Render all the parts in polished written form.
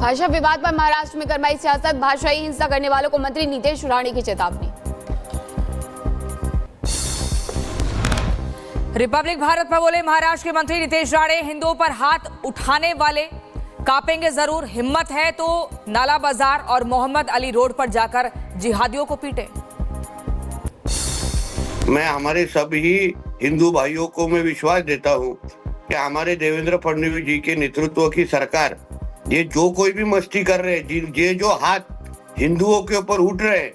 भाषा विवाद पर महाराष्ट्र में गरमाई सियासत, भाषाई हिंसा करने वालों को मंत्री नीतीश राणे की चेतावनी। रिपब्लिक भारत पर बोले महाराष्ट्र के मंत्री नीतीश राणे, हिंदुओं पर हाथ उठाने वाले कांपेंगे जरूर, हिम्मत है तो नाला बाजार और मोहम्मद अली रोड पर जाकर जिहादियों को पीटे। मैं हमारे सभी हिंदू भाइयों को मैं विश्वास देता हूँ कि हमारे देवेंद्र फडणवीस जी के नेतृत्व की सरकार, ये जो कोई भी मस्ती कर रहे हैं, ये जो हाथ हिंदुओं के ऊपर उठ रहे हैं,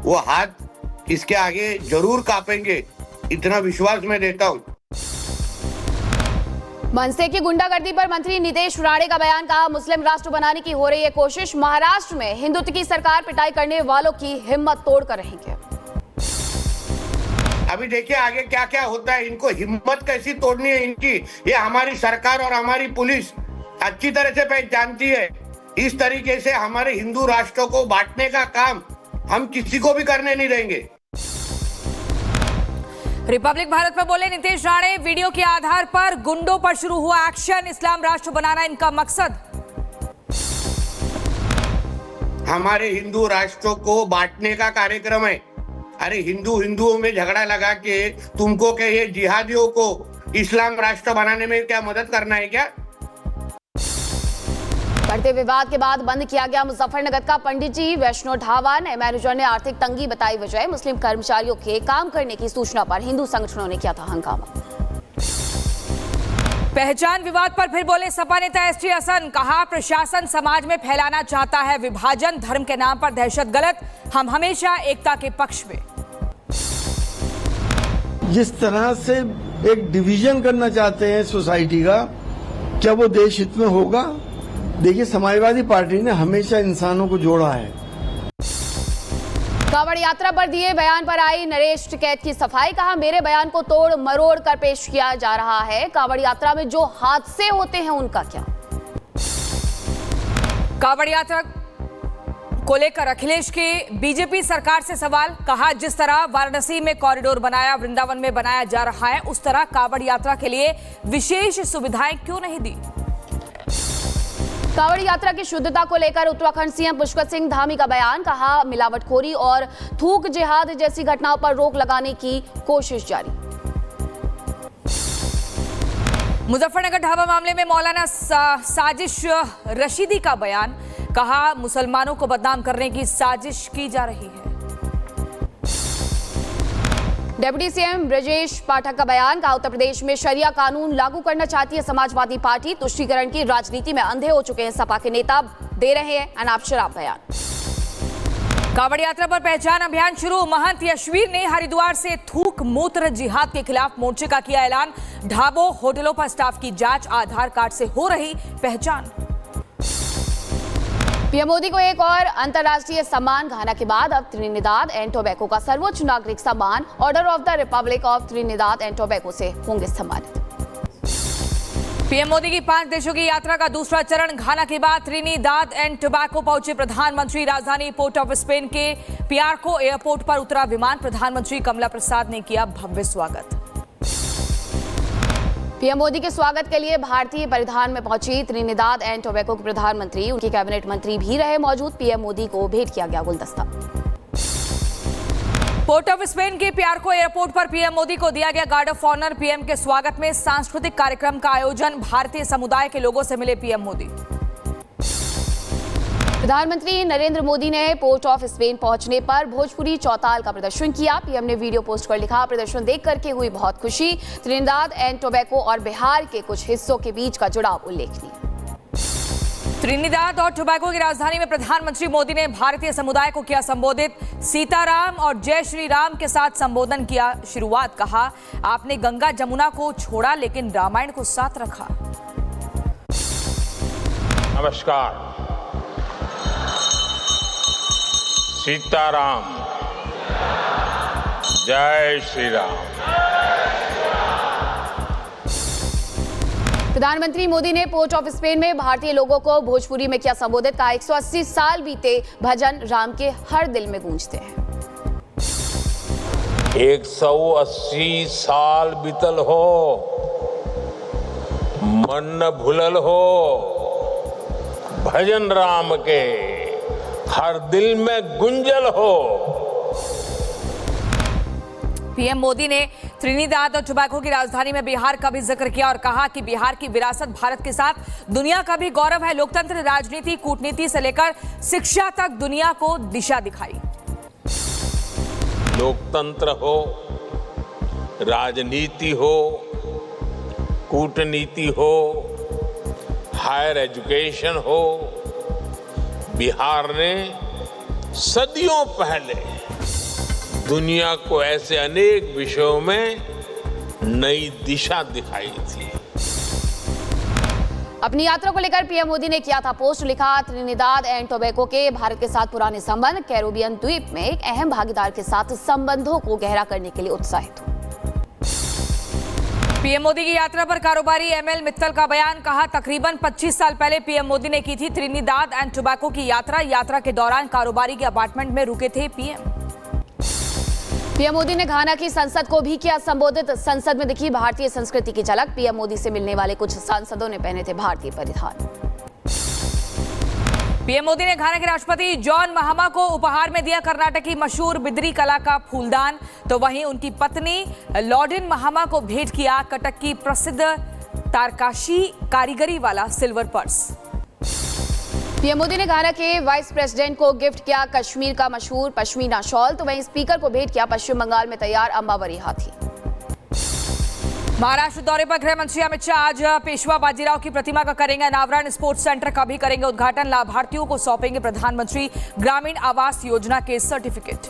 वो हाथ इसके आगे जरूर कांपेंगे, इतना विश्वास मैं देता हूँ। मनसे की गुंडागर्दी पर मंत्री नीतीश राणे का बयान, कहा मुस्लिम राष्ट्र बनाने की हो रही है कोशिश, महाराष्ट्र में हिंदुत्व की सरकार पिटाई करने वालों की हिम्मत तोड़कर रहेंगे। अभी देखिए आगे क्या क्या होता है, इनको हिम्मत कैसी तोड़नी है इनकी, ये हमारी सरकार और हमारी पुलिस अच्छी तरह से पहचानती है। इस तरीके से हमारे हिंदू राष्ट्र को बांटने का काम हम किसी को भी करने नहीं देंगे। रिपब्लिक भारत पर बोले नीतीश राणे, वीडियो के आधार पर गुंडों पर शुरू हुआ एक्शन, इस्लाम राष्ट्र बनाना इनका मकसद। हमारे हिंदू राष्ट्र को बांटने का कार्यक्रम है। अरे हिंदुओं में झगड़ा लगा के तुमको क्या ये जिहादियों को इस्लाम राष्ट्र बनाने में क्या मदद करना है क्या? बढ़ते विवाद के बाद बंद किया गया मुजफ्फरनगर का पंडित जी वैष्णो ढाबा। नए मैनेजर ने आर्थिक तंगी बताई वजह, मुस्लिम कर्मचारियों के काम करने की सूचना पर हिंदू संगठनों ने किया था हंगामा। पहचान विवाद पर फिर बोले सपा नेता एसटी हसन, कहा प्रशासन समाज में फैलाना चाहता है विभाजन, धर्म के नाम पर दहशत गलत, हम हमेशा एकता के पक्ष में। जिस तरह से एक डिवीजन करना चाहते हैं सोसाइटी का, क्या वो देश हित में होगा? देखिए समाजवादी पार्टी ने हमेशा इंसानों को जोड़ा है। कांवड़ यात्रा पर दिए बयान पर आई नरेश टिकैत की सफाई, कहा मेरे बयान को तोड़ मरोड़ कर पेश किया जा रहा है, कांवड़ यात्रा में जो हादसे होते हैं उनका क्या। कांवड़ यात्रा को लेकर अखिलेश के बीजेपी सरकार से सवाल, कहा जिस तरह वाराणसी में कॉरिडोर बनाया, वृंदावन में बनाया जा रहा है, उस तरह कांवड़ यात्रा के लिए विशेष सुविधाएं क्यों नहीं दी। कांवड़ यात्रा की शुद्धता को लेकर उत्तराखंड सीएम पुष्कर सिंह धामी का बयान, कहा मिलावटखोरी और थूक जिहाद जैसी घटनाओं पर रोक लगाने की कोशिश जारी। मुजफ्फरनगर ढाबा मामले में मौलाना साजिश रशीदी का बयान, कहा मुसलमानों को बदनाम करने की साजिश की जा रही है। डिप्टी सीएम ब्रजेश पाठक का बयान, कहा उत्तर प्रदेश में शरिया कानून लागू करना चाहती है समाजवादी पार्टी, तुष्टीकरण की राजनीति में अंधे हो चुके हैं सपा के नेता, दे रहे हैं अनाप शराब बयान। कांवड़ यात्रा पर पहचान अभियान शुरू, महंत यशवीर ने हरिद्वार से थूक मूत्र जिहाद के खिलाफ मोर्चे का किया ऐलान, ढाबों होटलों पर स्टाफ की जांच, आधार कार्ड से हो रही पहचान। पीएम मोदी को एक और अंतर्राष्ट्रीय सम्मान, घाना के बाद अब त्रिनिदाद एंड टोबैगो का सर्वोच्च नागरिक सम्मान order of the Republic of Trinidad and Tobago से होंगे सम्मानित। पीएम मोदी की 5 देशों की यात्रा का दूसरा चरण, घाना के बाद त्रिनिदाद एंड टोबैगो पहुंचे प्रधानमंत्री, राजधानी पोर्ट ऑफ स्पेन के पियारको एयरपोर्ट पर उतरा विमान, प्रधानमंत्री कमला प्रसाद ने किया भव्य स्वागत। पीएम मोदी के स्वागत के लिए भारतीय परिधान में पहुंची त्रिनिदाद एंड टोबैगो के प्रधानमंत्री, उनके कैबिनेट मंत्री भी रहे मौजूद, पीएम मोदी को भेंट किया गया गुलदस्ता। पोर्ट ऑफ स्पेन के पियारको एयरपोर्ट पर पीएम मोदी को दिया गया गार्ड ऑफ ऑनर, पीएम के स्वागत में सांस्कृतिक कार्यक्रम का आयोजन, भारतीय समुदाय के लोगों से मिले पीएम मोदी। प्रधानमंत्री नरेंद्र मोदी ने पोर्ट ऑफ स्पेन पहुंचने पर भोजपुरी चौताल का प्रदर्शन किया, पीएम ने वीडियो पोस्ट कर लिखा, प्रदर्शन देख करके हुई बहुत खुशी, त्रिनिदाद एंड टोबैगो और बिहार के कुछ हिस्सों के बीच का जुड़ाव उल्लेखनीय। त्रिनिदाद और टोबैगो की राजधानी में प्रधानमंत्री मोदी ने भारतीय समुदाय को किया संबोधित, सीताराम और जय श्री राम के साथ संबोधन किया शुरुआत, कहा आपने गंगा जमुना को छोड़ा लेकिन रामायण को साथ रखा। नमस्कार, सीताराम, जय श्री राम। प्रधानमंत्री मोदी ने पोर्ट ऑफ स्पेन में भारतीय लोगों को भोजपुरी में किया संबोधित, कहा 180 साल बीते, भजन राम के हर दिल में गूंजते हैं। 180 साल बीतल हो, मन न भूलल हो, भजन राम के हर दिल में गुंजल हो। पीएम मोदी ने त्रिनिदाद और टोबैगो की राजधानी में बिहार का भी जिक्र किया और कहा कि बिहार की विरासत भारत के साथ दुनिया का भी गौरव है। लोकतंत्र, राजनीति, कूटनीति से लेकर शिक्षा तक दुनिया को दिशा दिखाई। लोकतंत्र हो, राजनीति हो, कूटनीति हो, हायर एजुकेशन हो, बिहार ने सदियों पहले दुनिया को ऐसे अनेक विषयों में नई दिशा दिखाई थी। अपनी यात्रा को लेकर पीएम मोदी ने किया था पोस्ट, लिखा त्रिनिदाद एंड टोबैगो के भारत के साथ पुराने संबंध कैरिबियन द्वीप में एक अहम भागीदार के साथ संबंधों को गहरा करने के लिए उत्साहित हूं। पीएम मोदी की यात्रा पर कारोबारी एमएल मित्तल का बयान, कहा तकरीबन 25 साल पहले पीएम मोदी ने की थी त्रिनिदाद एंड टोबैगो की यात्रा के दौरान कारोबारी के अपार्टमेंट में रुके थे पीएम मोदी ने घाना की संसद को भी किया संबोधित। संसद में दिखी भारतीय संस्कृति की झलक। पीएम मोदी से मिलने वाले कुछ सांसदों ने पहने थे भारतीय परिधान। पीएम मोदी ने घाना के राष्ट्रपति जॉन महामा को उपहार में दिया कर्नाटक की मशहूर बिदरी कला का फूलदान, तो वहीं उनकी पत्नी लॉर्डिन महामा को भेंट किया कटक की प्रसिद्ध तारकाशी कारीगरी वाला सिल्वर पर्स। पीएम मोदी ने घाना के वाइस प्रेसिडेंट को गिफ्ट किया कश्मीर का मशहूर पश्मीना शॉल, तो वहीं स्पीकर को भेंट किया पश्चिम बंगाल में तैयार अंबावरी हाथी। महाराष्ट्र दौरे पर गृह मंत्री अमित शाह आज पेशवा बाजीराव की प्रतिमा का करेंगे अनावरण। स्पोर्ट्स सेंटर का भी करेंगे उद्घाटन। लाभार्थियों को सौंपेंगे प्रधानमंत्री ग्रामीण आवास योजना के सर्टिफिकेट।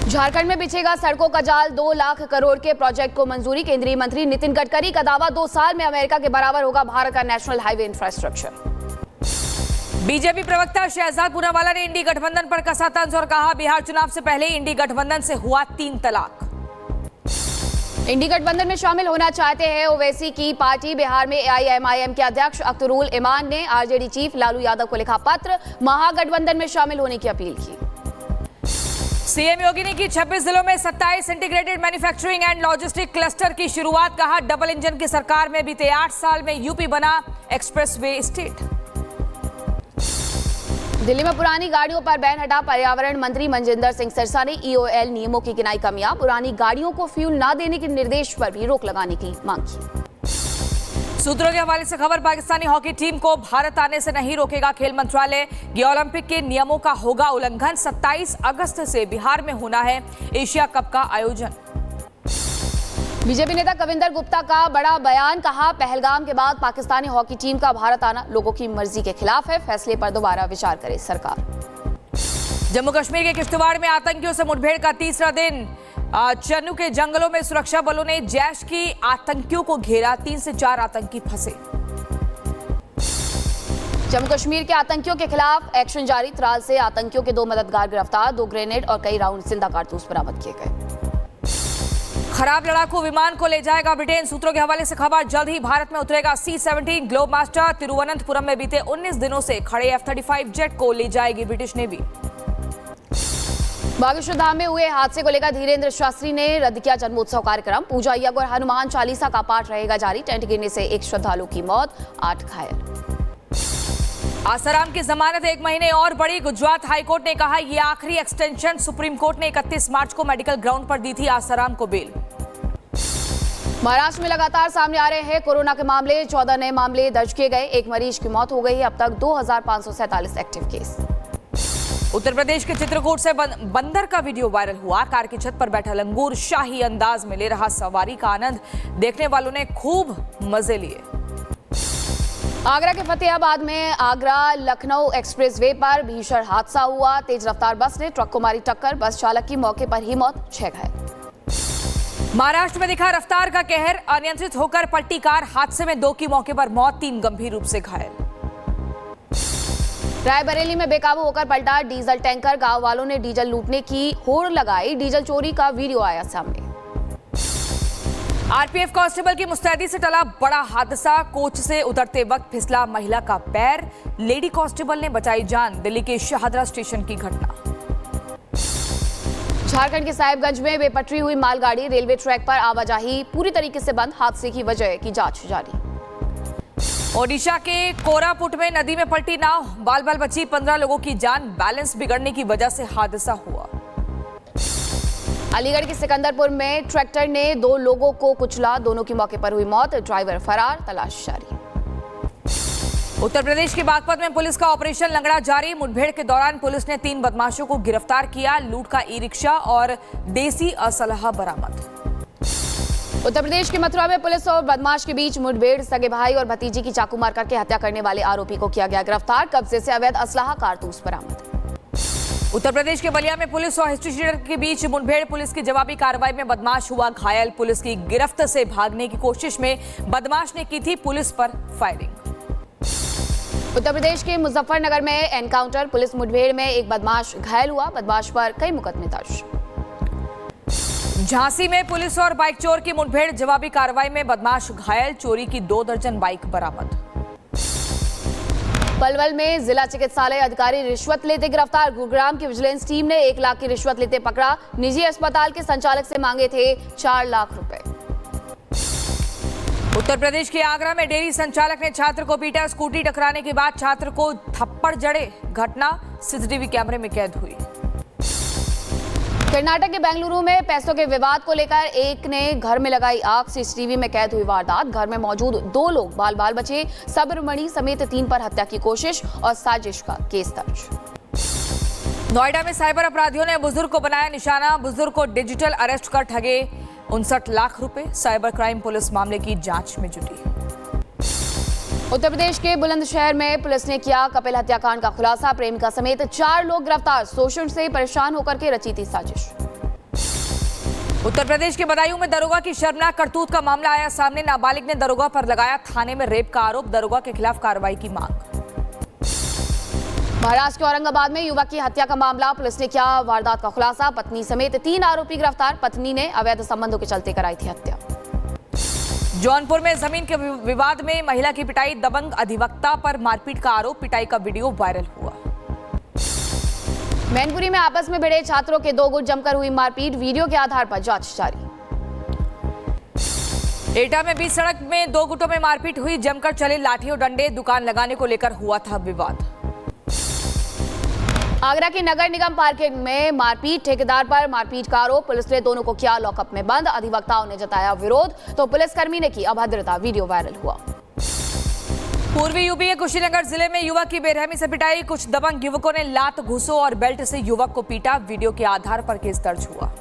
झारखंड में बिछेगा सड़कों का जाल, 2 लाख करोड़ के प्रोजेक्ट को मंजूरी। केंद्रीय मंत्री नितिन गडकरी का दावा, 2 साल में अमेरिका के बराबर होगा भारत का नेशनल हाईवे इंफ्रास्ट्रक्चर। बीजेपी प्रवक्ता शहजाद पूनावाला ने इंडी गठबंधन पर कसा तंज और कहा बिहार चुनाव से पहले इंडी गठबंधन से हुआ 3 तलाक। इंडी गठबंधन में शामिल होना चाहते हैं ओवैसी की पार्टी। बिहार में एआईएमआईएम के अध्यक्ष अख्तरुल इमान ने आरजेडी चीफ लालू यादव को लिखा पत्र, महागठबंधन में शामिल होने की अपील की। सीएम योगी ने की 26 जिलों में 27 integrated manufacturing and logistic cluster की शुरुआत। कहा डबल इंजन की सरकार में बीते 8 साल में यूपी बना एक्सप्रेसवे स्टेट। दिल्ली में पुरानी गाड़ियों पर बैन हटा। पर्यावरण मंत्री मनजिंदर सिंह सिरसा ने ईओएल नियमों की गिनाई कमियां। पुरानी गाड़ियों को फ्यूल न देने के निर्देश पर भी रोक लगाने की मांग की। सूत्रों के हवाले से खबर, पाकिस्तानी हॉकी टीम को भारत आने से नहीं रोकेगा खेल मंत्रालय। ये ओलंपिक के नियमों का होगा उल्लंघन। 27 अगस्त से बिहार में होना है एशिया कप का आयोजन। बीजेपी नेता कविंदर गुप्ता का बड़ा बयान, कहा पहलगाम के बाद पाकिस्तानी हॉकी टीम का भारत आना लोगों की मर्जी के खिलाफ है, फैसले पर दोबारा विचार करे सरकार। जम्मू कश्मीर के किश्तवाड़ में आतंकियों से मुठभेड़ का 3रा दिन। चन्नू के जंगलों में सुरक्षा बलों ने जैश की आतंकियों को घेरा। 3 से 4 आतंकी फंसे। जम्मू कश्मीर के आतंकियों के खिलाफ एक्शन जारी। त्राल से आतंकियों के 2 मददगार गिरफ्तार। 2 ग्रेनेड और कई राउंड जिंदा कारतूस बरामद किए गए। खराब लड़ाकू विमान को ले जाएगा ब्रिटेन। सूत्रों के हवाले से खबर, जल्द ही भारत में उतरेगा C-17 ग्लोब मास्टर। तिरुवनंतपुरम में बीते 19 दिनों से खड़े F-35 जेट को ले जाएगी ब्रिटिश नेवी। बागेश्वर धाम में हुए हादसे को लेकर धीरेन्द्र शास्त्री ने रद्द किया जन्मोत्सव कार्यक्रम। पूजा यज्ञ और हनुमान चालीसा का पाठ रहेगा जारी। टेंट गिरने से एक श्रद्धालु की मौत, 8 घायल। आसाराम की जमानत 1 महीने और बढ़ी। गुजरात हाईकोर्ट ने कहा यह आखिरी एक्सटेंशन। सुप्रीम कोर्ट ने 31 मार्च को मेडिकल ग्राउंड पर दी थी आसाराम को बेल। महाराष्ट्र में लगातार सामने आ रहे हैं कोरोना के मामले। 14 नए मामले दर्ज किए गए। 1 मरीज की मौत हो गई। अब तक 2547 एक्टिव केस। उत्तर प्रदेश के चित्रकूट से बंदर का वीडियो वायरल हुआ। कार की छत पर बैठा लंगूर शाही अंदाज में ले रहा सवारी का आनंद। देखने वालों ने खूब मजे लिए। आगरा के फतेहाबाद में आगरा लखनऊ एक्सप्रेसवे पर भीषण हादसा हुआ। तेज रफ्तार बस ने ट्रक को मारी टक्कर। बस चालक की मौके पर ही मौत, 6 घायल। महाराष्ट्र में दिखा रफ्तार का कहर। अनियंत्रित होकर पलटी कार। हादसे में 2 की मौके पर मौत, 3 गंभीर रूप से घायल। रायबरेली में बेकाबू होकर पलटा डीजल टैंकर। गांव वालों ने डीजल लूटने की होड़ लगाई। डीजल चोरी का वीडियो आया सामने। आरपीएफ कांस्टेबल की मुस्तैदी से टला बड़ा हादसा। कोच से उतरते वक्त फिसला महिला का पैर। लेडी कांस्टेबल ने बचाई जान। दिल्ली के शाहदरा स्टेशन की घटना। झारखंड के साहिबगंज में बेपटरी हुई मालगाड़ी। रेलवे ट्रैक पर आवाजाही पूरी तरीके से बंद। हादसे की वजह की जांच जारी। ओडिशा के कोरापुट में नदी में पलटी नाव, बाल बाल बची 15 लोगों की जान, बैलेंस बिगड़ने की वजह से हादसा हुआ। अलीगढ़ के सिकंदरपुर में ट्रैक्टर ने 2 लोगों को कुचला, दोनों की मौके पर हुई मौत, ड्राइवर फरार, तलाश जारी। उत्तर प्रदेश के बागपत में पुलिस का ऑपरेशन लंगड़ा जारी, मुठभेड़ के दौरान पुलिस ने 3 बदमाशों को गिरफ्तार किया, लूट का ई-रिक्शा और देसी असलहा बरामद। उत्तर प्रदेश के मथुरा में पुलिस और बदमाश के बीच मुठभेड़, सगे भाई और भतीजी की चाकू मार करके हत्या करने वाले आरोपी को किया गया गिरफ्तार, कब्जे से अवैध असलहा कारतूस बरामद। उत्तर प्रदेश के बलिया में पुलिस और हिस्ट्री शीटर के बीच मुठभेड़, पुलिस की जवाबी कार्रवाई में बदमाश हुआ घायल, पुलिस की गिरफ्त से भागने की कोशिश में बदमाश ने की थी पुलिस पर फायरिंग। उत्तर प्रदेश के मुजफ्फरनगर में एनकाउंटर, पुलिस मुठभेड़ में एक बदमाश घायल हुआ, बदमाश पर कई मुकदमे दर्ज। झांसी में पुलिस और बाइक चोर की मुठभेड़, जवाबी कार्रवाई में बदमाश घायल, चोरी की 2 दर्जन बाइक बरामद। पलवल में जिला चिकित्सालय अधिकारी रिश्वत लेते गिरफ्तार, गुरुग्राम की विजिलेंस टीम ने 1 लाख की रिश्वत लेते पकड़ा, निजी अस्पताल के संचालक से मांगे थे 4 लाख रुपए। उत्तर प्रदेश के आगरा में डेयरी संचालक ने छात्र को पीटा, स्कूटी टकराने के बाद छात्र को थप्पड़ जड़े, घटना सीसीटीवी कैमरे में कैद हुई। कर्नाटक के बेंगलुरु में पैसों के विवाद को लेकर एक ने घर में लगाई आग, सीसीटीवी में कैद हुई वारदात, घर में मौजूद 2 लोग बाल बाल बचे, सबरमणि समेत 3 पर हत्या की कोशिश और साजिश का केस दर्ज। नोएडा में साइबर अपराधियों ने बुजुर्ग को बनाया निशाना, बुजुर्ग को डिजिटल अरेस्ट कर ठगे 59 लाख रुपए, साइबर क्राइम पुलिस मामले की जांच में जुटी। उत्तर प्रदेश के बुलंदशहर में पुलिस ने किया कपिल हत्याकांड का खुलासा, प्रेमिका समेत 4 लोग गिरफ्तार, शोषण से परेशान होकर के रची थी साजिश। उत्तर प्रदेश के बदायूं में दरोगा की शर्मनाक करतूत का मामला आया सामने, नाबालिग ने दरोगा पर लगाया थाने में रेप का आरोप, दरोगा के खिलाफ कार्रवाई की मांग। महाराष्ट्र के औरंगाबाद में युवक की हत्या का मामला, पुलिस ने किया वारदात का खुलासा, पत्नी समेत 3 आरोपी गिरफ्तार, पत्नी ने अवैध संबंधों के चलते कराई थी हत्या। जौनपुर में जमीन के विवाद में महिला की पिटाई, दबंग अधिवक्ता पर मारपीट का आरोप, पिटाई का वीडियो वायरल हुआ। मैनपुरी में आपस में भिड़े छात्रों के 2 गुट जमकर हुई मारपीट, वीडियो के आधार पर जांच जारी। एटा में बीच सड़क में 2 गुटों में मारपीट हुई, जमकर चले लाठी और डंडे, दुकान लगाने को लेकर हुआ था विवाद। आगरा के नगर निगम पार्किंग में मारपीट, ठेकेदार पर मारपीट का आरोप, पुलिस ने दोनों को किया लॉकअप में बंद, अधिवक्ताओं ने जताया विरोध तो पुलिसकर्मी ने की अभद्रता, वीडियो वायरल हुआ। पूर्वी यूपी के कुशीनगर जिले में युवक की बेरहमी से पिटाई, कुछ दबंग युवकों ने लात, घूंसों और बेल्ट से युवक को पीटा, वीडियो के आधार पर केस दर्ज हुआ।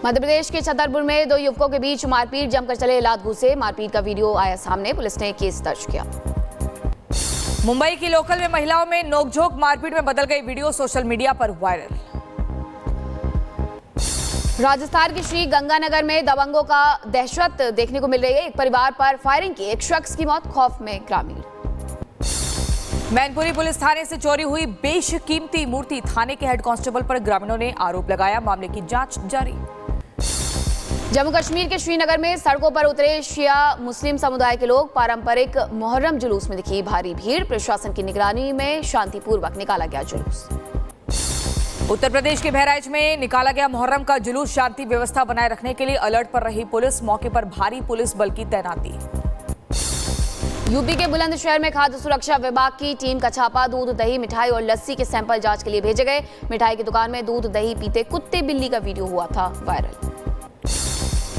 मध्य प्रदेश के छतरपुर में 2 युवकों के बीच मारपीट, जमकर चले लात घूंसे, मारपीट का वीडियो आया सामने, पुलिस ने केस दर्ज किया। मुंबई की लोकल में महिलाओं में नोकझोंक, मारपीट में बदल गई वीडियो, सोशल मीडिया पर वायरल। राजस्थान के श्री गंगानगर में दबंगों का दहशत देखने को मिल रही है, एक परिवार पर फायरिंग की, एक शख्स की मौत, खौफ में ग्रामीण। मैनपुरी पुलिस थाने से चोरी हुई बेशकीमती मूर्ति, थाने के हेड कांस्टेबल पर ग्रामीणों ने आरोप लगाया, मामले की जांच जारी। जम्मू कश्मीर के श्रीनगर में सड़कों पर उतरे शिया मुस्लिम समुदाय के लोग, पारंपरिक मुहर्रम जुलूस में दिखी भारी भीड़, प्रशासन की निगरानी में शांतिपूर्वक निकाला गया जुलूस। उत्तर प्रदेश के बहराइच में निकाला गया मुहर्रम का जुलूस, शांति व्यवस्था बनाए रखने के लिए अलर्ट पर रही पुलिस, मौके पर भारी पुलिस बल की तैनाती। यूपी के बुलंदशहर में खाद्य सुरक्षा विभाग की टीम का छापा, दूध, दही, मिठाई और लस्सी के सैंपल जांच के लिए भेजे गए, मिठाई की दुकान में दूध दही पीते कुत्ते बिल्ली का वीडियो हुआ था वायरल।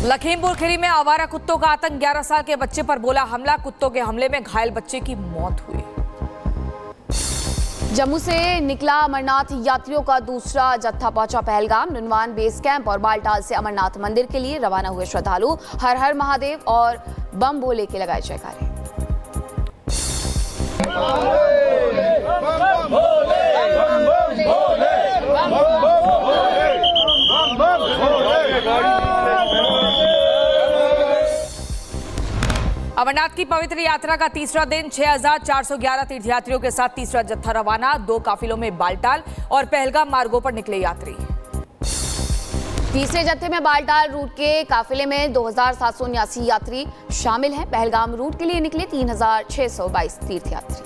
लखीमपुर खीरी में आवारा कुत्तों का आतंक, 11 साल के बच्चे पर बोला हमला, कुत्तों के हमले में घायल बच्चे की मौत हुई। जम्मू से निकला अमरनाथ यात्रियों का दूसरा जत्था पहुंचा पहलगाम, नुनवान बेस कैंप और बालटाल से अमरनाथ मंदिर के लिए रवाना हुए श्रद्धालु, हर हर महादेव और बम भोले के लगाए जयकारे। अमरनाथ की पवित्र यात्रा का तीसरा दिन, 6411 तीर्थयात्रियों के साथ तीसरा जत्था रवाना, 2 काफिलों में बालटाल और पहलगाम मार्गों पर निकले यात्री। तीसरे जत्थे में बालटाल रूट के काफिले में 2779 यात्री शामिल हैं, पहलगाम रूट के लिए निकले 3622 तीर्थयात्री।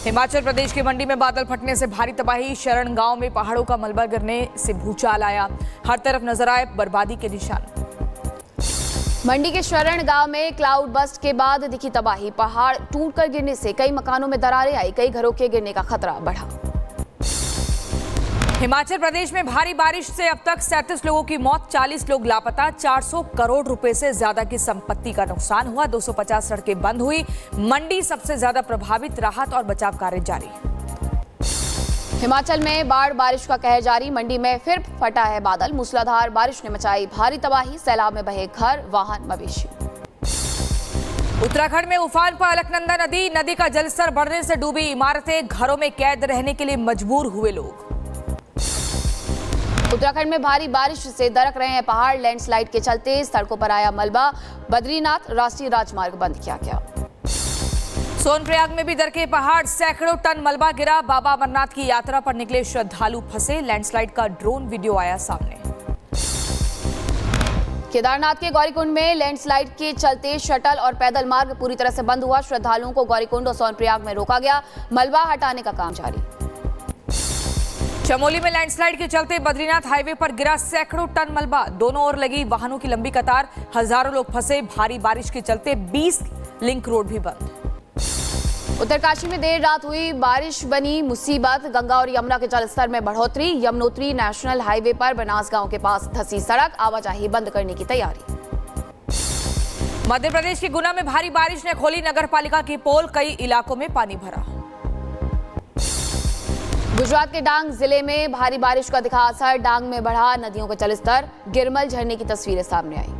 हिमाचल प्रदेश की मंडी में बादल फटने से भारी तबाही, शरण गांव में पहाड़ों का मलबा गिरने से भूचाल आया, हर तरफ नजर आए बर्बादी के निशान। मंडी के शरण गांव में क्लाउड बस्ट के बाद दिखी तबाही। पहाड़ टूटकर गिरने से कई मकानों में दरारें आई, कई घरों के गिरने का खतरा बढ़ा। हिमाचल प्रदेश में भारी बारिश से अब तक 37 लोगों की मौत, 40 लोग लापता, 400 करोड़ रुपए से ज्यादा की संपत्ति का नुकसान हुआ, 250 सड़कें बंद हुई। मंडी सबसे ज्यादा प्रभावित, राहत और बचाव कार्य जारी। हिमाचल में बाढ़ बारिश का कहर जारी। मंडी में फिर फटा है बादल। मूसलाधार बारिश ने मचाई भारी तबाही, सैलाब में बहे घर, वाहन, मवेशी। उत्तराखंड में उफान पर अलकनंदा नदी, नदी का जलस्तर बढ़ने से डूबी इमारतें, घरों में कैद रहने के लिए मजबूर हुए लोग। उत्तराखंड में भारी बारिश से दरक रहे हैं पहाड़, लैंडस्लाइड के चलते सड़कों पर आया मलबा। बद्रीनाथ राष्ट्रीय राजमार्ग बंद किया गया। सोनप्रयाग में भी दरके पहाड़, सैकड़ों टन मलबा गिरा। बाबा अमरनाथ की यात्रा पर निकले श्रद्धालु फंसे, लैंडस्लाइड का ड्रोन वीडियो आया सामने। केदारनाथ के गौरीकुंड में लैंडस्लाइड के चलते शटल और पैदल मार्ग पूरी तरह से बंद हुआ। श्रद्धालुओं को गौरीकुंड और सोनप्रयाग में रोका गया। मलबा हटाने का काम जारी। चमोली में लैंडस्लाइड के चलते बद्रीनाथ हाईवे पर गिरा सैकड़ों टन मलबा, दोनों ओर लगी वाहनों की लंबी कतार, हजारों लोग फंसे। भारी बारिश के चलते 20 लिंक रोड भी बंद। उत्तरकाशी में देर रात हुई बारिश बनी मुसीबत। गंगा और यमुना के जलस्तर में बढ़ोतरी। यमुनोत्री नेशनल हाईवे पर बनास गांव के पास धंसी सड़क, आवाजाही बंद करने की तैयारी। मध्य प्रदेश के गुना में भारी बारिश ने खोली नगरपालिका की पोल, कई इलाकों में पानी भरा। गुजरात के डांग जिले में भारी बारिश का दिखा असर। डांग में बढ़ा नदियों का जलस्तर, गिरमल झरने की तस्वीरें सामने आई।